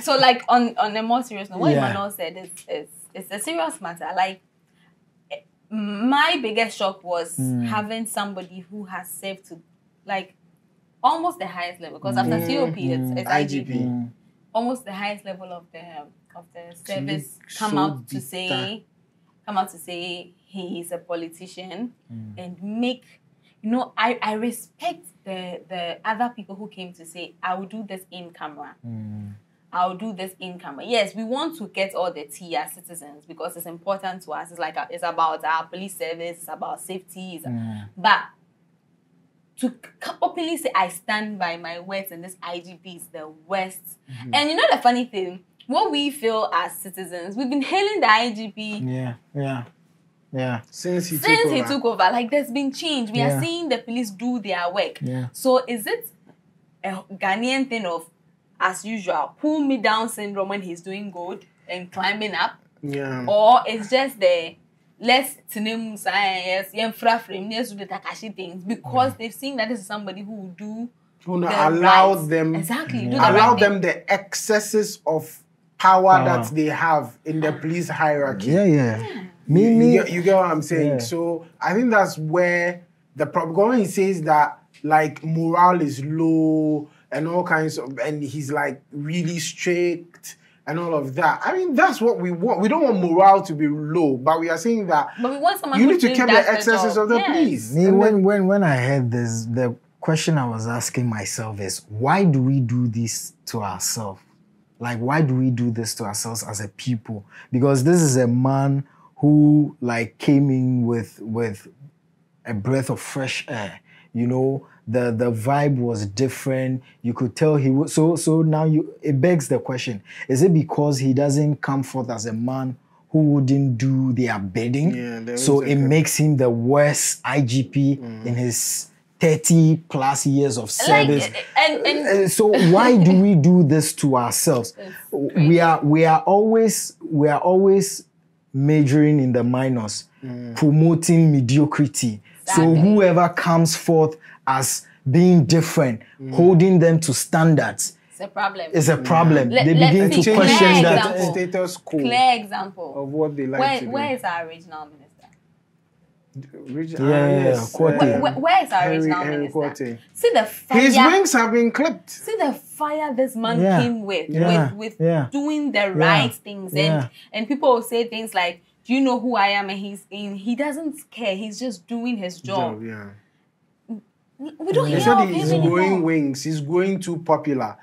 So like on a more serious note, what Emmanuel said is a serious matter. Like my biggest shock was having somebody who has served to like almost the highest level, because after COP it's IGP. Almost the highest level of the service come out to say he is a politician and make, you know, I respect the other people who came to say, I will do this in camera. I'll do this in camera. Yes, we want to get all the tea as citizens because it's important to us. It's like it's about our police service, it's about safety, but to openly say I stand by my words and this IGP is the worst. And you know the funny thing, what we feel as citizens, we've been hailing the IGP. Yeah. Since he took over, like there's been change. We are seeing the police do their work. So is it a Ghanaian thing of, as usual, pull me down syndrome when he's doing good and climbing up? Or it's just the let's do the Takashi things because they've seen that this is somebody who will do allow them the excesses of power that they have in the police hierarchy. You get what I'm saying? So I think that's where the problem, when he says that like morale is low and all kinds of, and he's like really strict and all of that. I mean, that's what we want. We don't want morale to be low, but we are saying that but we want someone you need to keep the excesses of the police. When I heard this, the question I was asking myself is, why do we do this to ourselves? Like, why do we do this to ourselves as a people? Because this is a man who like came in with a breath of fresh air. You know, the vibe was different. You could tell he was so now it begs the question, is it because he doesn't come forth as a man who wouldn't do their bidding? So it makes him the worst IGP in his 30 plus years of service. And so why do we do this to ourselves? We are always majoring in the minors, promoting mediocrity. So whoever comes forth as being different, holding them to standards, it's a problem. It's a problem. They begin to question that status quo. Clear example of what they like to do. Where is our regional minister? Where is our regional minister? See the fire. His wings have been clipped. See the fire this man came with doing the right things. And people will say things like, do you know who I am? And he doesn't care. He's just doing his job. We don't hear of him he's anymore. growing wings. He's growing too popular.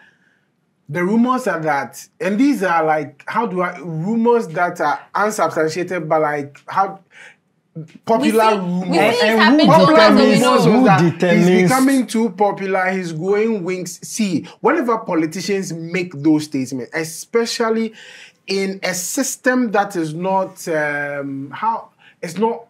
The rumors are that, and these are like, rumors that are unsubstantiated, but like, how popular rumors. And who determines he's becoming too popular, he's growing wings. See, whenever politicians make those statements, especially in a system that is not, it's not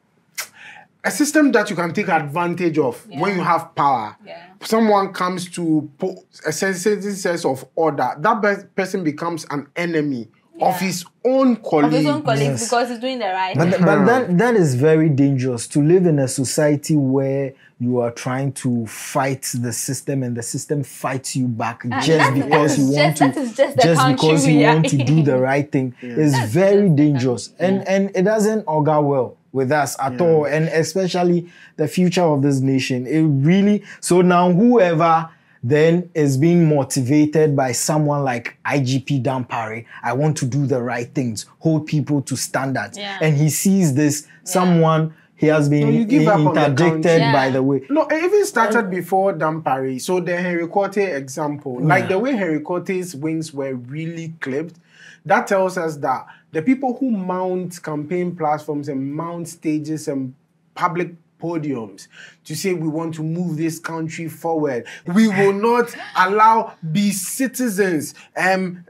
a system that you can take advantage of when you have power. Someone comes to put a sense of order, that person becomes an enemy of his own colleagues. Because he's doing the right thing. But that is very dangerous, to live in a society where you are trying to fight the system and the system fights you back just because you want to do the right thing. It's very dangerous. And it doesn't augur well with us at all, and especially the future of this nation. It really, so now whoever then is being motivated by someone like IGP Dampare, I want to do the right things, hold people to standards, and he sees this, someone, he has been interdicted by the way. No, it even started before Dampare. So the Henry Cote example, like the way Henry Cote's wings were really clipped, that tells us that the people who mount campaign platforms and mount stages and public podiums to say we want to move this country forward, we will not allow be citizens and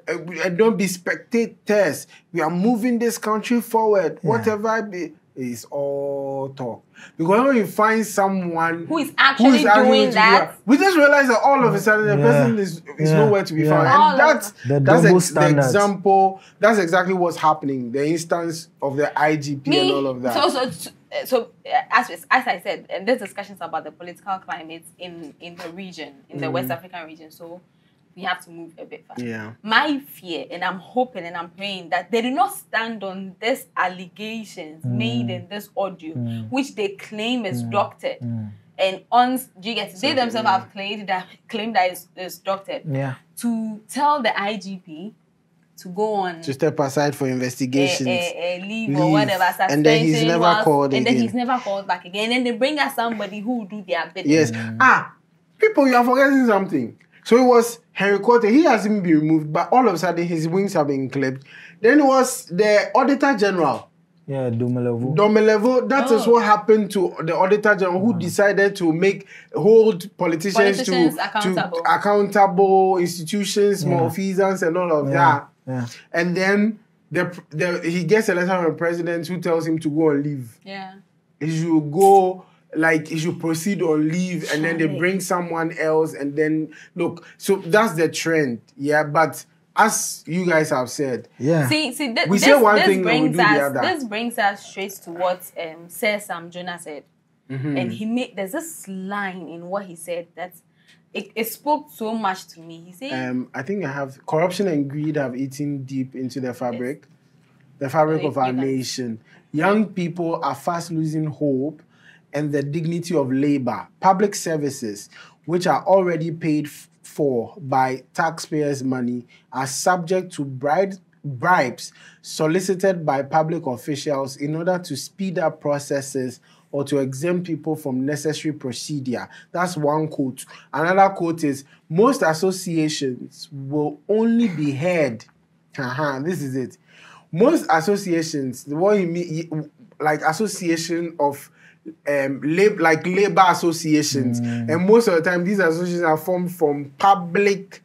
don't be spectators. We are moving this country forward. Whatever be is all talk. Because when you find someone who is actually doing that, we just realize that all of a sudden the person is nowhere to be found. And that's the example. That's exactly what's happening. The instance of the IGP and all of that. So as I said, and there's discussions about the political climate in the region, in the West African region. So we have to move a bit faster. Yeah. My fear, and I'm hoping and I'm praying that they do not stand on these allegations made in this audio, which they claim is doctored. And do you get it? They themselves have claimed that it's doctored. Yeah. To tell the IGP to go on to step aside for investigations, leave or whatever, and then he's never called again. And then he's never called back again. And then they bring us somebody who will do their bidding. Yes. People, you are forgetting something. So it was Henry Quarter. He hasn't been removed, but all of a sudden his wings have been clipped. Then it was the Auditor General. Yeah, Domelevo. That is what happened to the Auditor General, who decided to hold politicians to accountable institutions, malfeasance, and all of that. Yeah. And then he gets a letter from the president who tells him to go on leave. Yeah. He should go, he should proceed on leave, and then they bring someone else, and then look. So that's the trend. Yeah, but as you guys have said, See, we say one thing and we do the other. This brings us straight to what Sir Sam Jonah said, and there's this line in what he said that it spoke so much to me. He said, I think I have corruption and greed have eaten deep into the fabric, of our nation. Young people are fast losing hope and the dignity of labor. Public services, which are already paid for by taxpayers' money, are subject to bribes solicited by public officials in order to speed up processes or to exempt people from necessary procedure. That's one quote. Another quote is, most associations will only be heard. This is it. Most associations, what you mean, like association of labor associations, and most of the time these associations are formed from public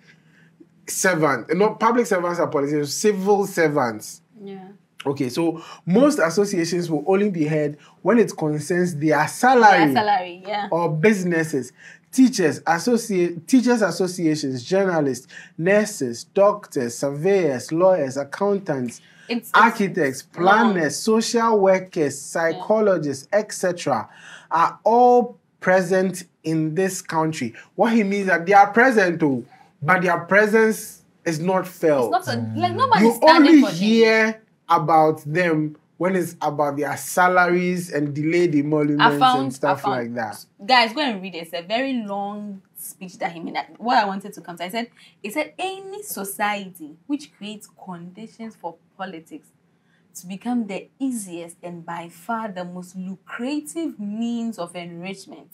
servants. Not public servants are politicians, civil servants. Yeah. Okay, so most associations will only be heard when it concerns their salary, or businesses. Teachers associations, journalists, nurses, doctors, surveyors, lawyers, accountants, architects, planners, social workers, psychologists, etc. are all present in this country. What he means is that they are present too, but their presence is not felt. It's not nobody's you standing only for hear about them when it's about their salaries and delayed emoluments and stuff like that. Guys, go and read it. It's a very long speech that he made. What I wanted to come to, he said any society which creates conditions for politics to become the easiest and by far the most lucrative means of enrichment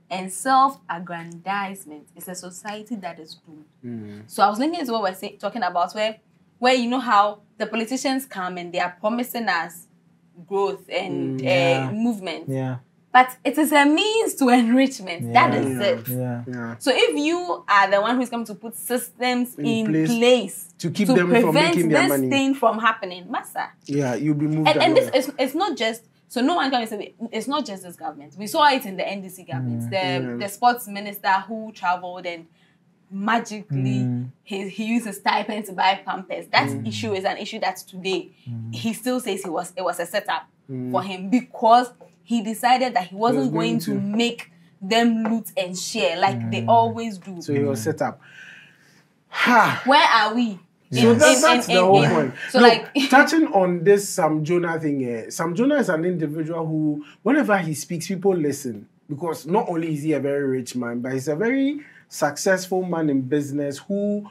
and self-aggrandizement is a society that is doomed. So I was thinking into what we're talking about, where you know how the politicians come and they are promising us growth and movement. Yeah. But it is a means to enrichment. That is it. Yeah. So if you are the one who's going to put systems in place to keep them from making their money, prevent this thing from happening, massa. Yeah, you'll be moved. And this it's not just. So no one can say it's not just this government. We saw it in the NDC government. The sports minister who traveled and magically he used his stipend to buy Pampers. That issue is an issue that today he still says it was a setup for him, because he decided that he wasn't going to make them loot and share like they always do. So he was set up. Where are we? So that's the whole point. So touching on this Sam Jonah thing here, Sam Jonah is an individual who, whenever he speaks, people listen. Because not only is he a very rich man, but he's a very successful man in business who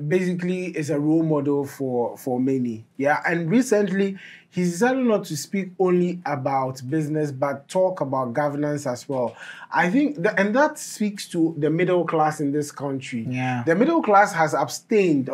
basically is a role model for many. Yeah, and recently he decided not to speak only about business but talk about governance as well. I think that speaks to the middle class in this country. Yeah, the middle class has abstained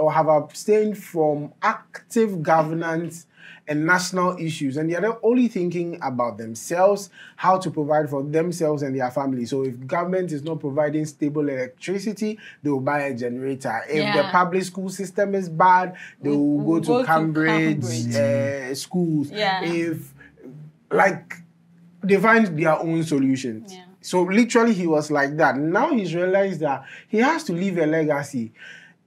from active governance and national issues, and they are only thinking about themselves, how to provide for themselves and their family. So if government is not providing stable electricity, they will buy a generator. If the public school system is bad, they will go to Cambridge schools. Yeah. If they find their own solutions. Yeah. So literally he was like that. Now he's realized that he has to leave a legacy.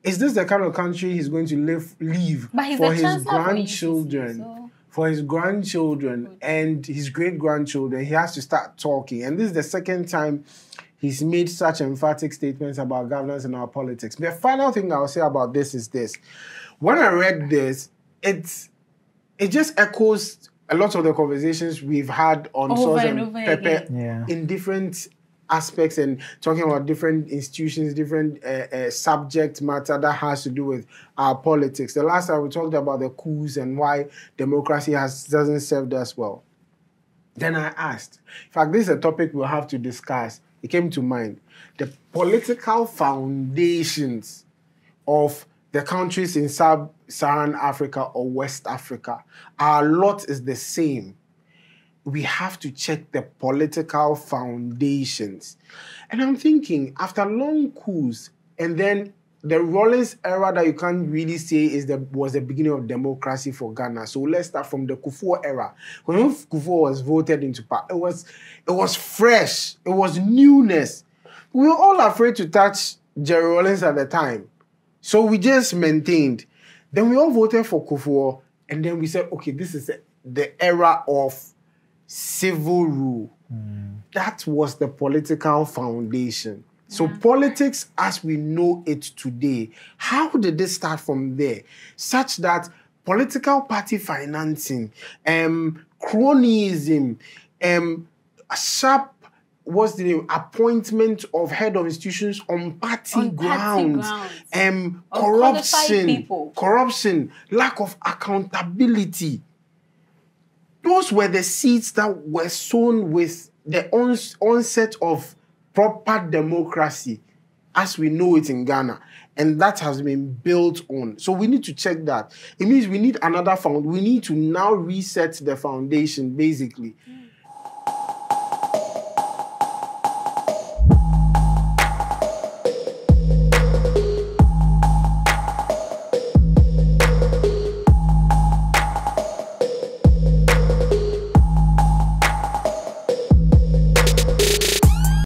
Is this the kind of country he's going to leave for his grandchildren? For his grandchildren and his great-grandchildren, he has to start talking. And this is the second time he's made such emphatic statements about governance and our politics. The final thing I'll say about this is this. When I read this, it just echoes a lot of the conversations we've had on Sauce and Pepper in different aspects and talking about different institutions, different subject matter that has to do with our politics. The last time we talked about the coups and why democracy doesn't serve us well. Then I asked, in fact, this is a topic we'll have to discuss. It came to mind. The political foundations of the countries in Sub-Saharan Africa or West Africa, our lot is the same. We have to check the political foundations. And I'm thinking, after long coups, and then the Rawlings era that you can't really say was the beginning of democracy for Ghana. So let's start from the Kufuor era. When Kufuor was voted into power, it was fresh. It was newness. We were all afraid to touch Jerry Rawlings at the time. So we just maintained. Then we all voted for Kufuor, and then we said, okay, this is the era of civil rule. That was the political foundation. So politics as we know it today, how did it start from there? Such that political party financing, cronyism, sharp, what's the name, appointment of head of institutions on party grounds, corruption, lack of accountability. Those were the seeds that were sown with the onset of proper democracy as we know it in Ghana. And that has been built on. So we need to check that. It means we need another we need to now reset the foundation, basically.